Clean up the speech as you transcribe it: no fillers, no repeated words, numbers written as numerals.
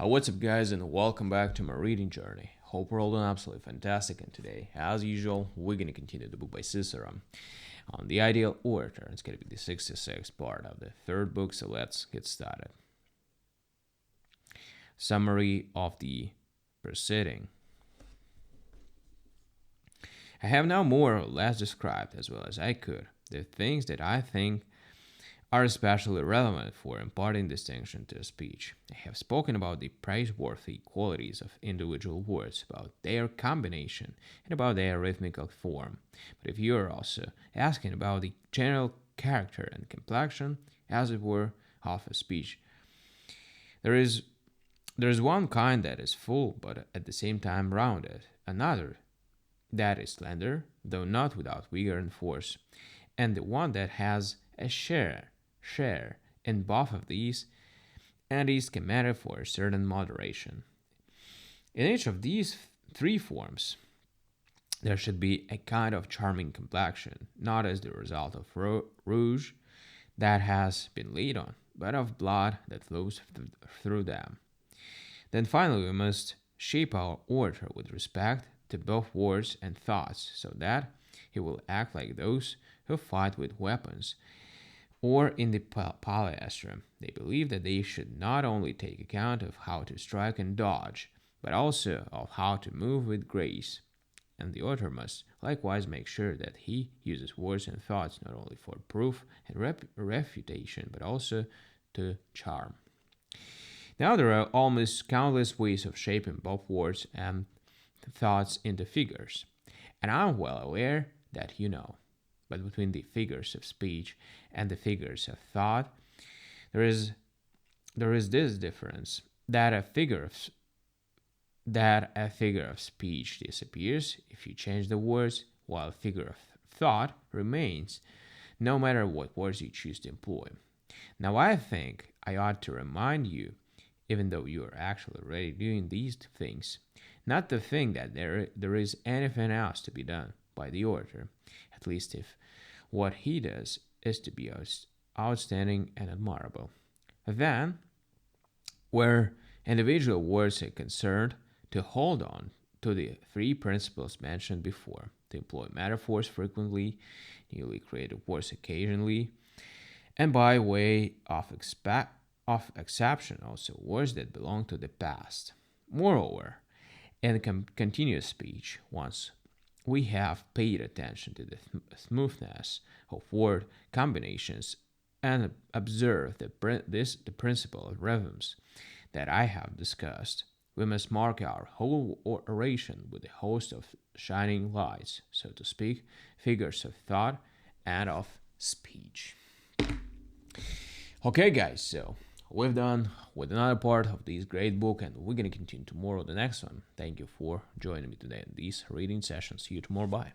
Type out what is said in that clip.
What's up, guys, and welcome back to my reading journey. Hope we're all doing absolutely fantastic. And today, as usual, we're going to continue the book by Cicero on the ideal orator. It's going to be the 66th part of the third book, so let's get started. Summary of the proceeding. I have now more or less described, as well as I could, the things that I think are especially relevant for imparting distinction to a speech. I have spoken about the praiseworthy qualities of individual words, about their combination, and about their rhythmical form. But if you are also asking about the general character and complexion, as it were, of a speech, there is one kind that is full, but at the same time rounded, another that is slender, though not without vigor and force, and the one that has a share in both of these, and is commanded for a certain moderation. In each of these three forms, there should be a kind of charming complexion, not as the result of rouge that has been laid on, but of blood that flows through them. Then finally, we must shape our orator with respect to both words and thoughts, so that he will act like those who fight with weapons, or in the polyastrum. They believe that they should not only take account of how to strike and dodge, but also of how to move with grace. And the author must likewise make sure that he uses words and thoughts not only for proof and refutation, but also to charm. Now there are almost countless ways of shaping both words and thoughts into figures, and I'm well aware that you know. But between the figures of speech and the figures of thought, there is this difference, that a figure of speech disappears if you change the words, while a figure of thought remains, no matter what words you choose to employ. Now I think I ought to remind you, even though you are actually already doing these things, not to think that there is anything else to be done by the orator, at least if what he does is to be outstanding and admirable. Then, where individual words are concerned, to hold on to the three principles mentioned before, to employ metaphors frequently, newly created words occasionally, and by way of exception also words that belong to the past. Moreover, in continuous speech, once we have paid attention to the smoothness of word combinations and observed the principle of rhythms that I have discussed, we must mark our whole oration with a host of shining lights, so to speak, figures of thought and of speech. Okay, guys, so we've done with another part of this great book, and we're going to continue tomorrow the next one. Thank you for joining me today in these reading sessions. See you tomorrow. Bye.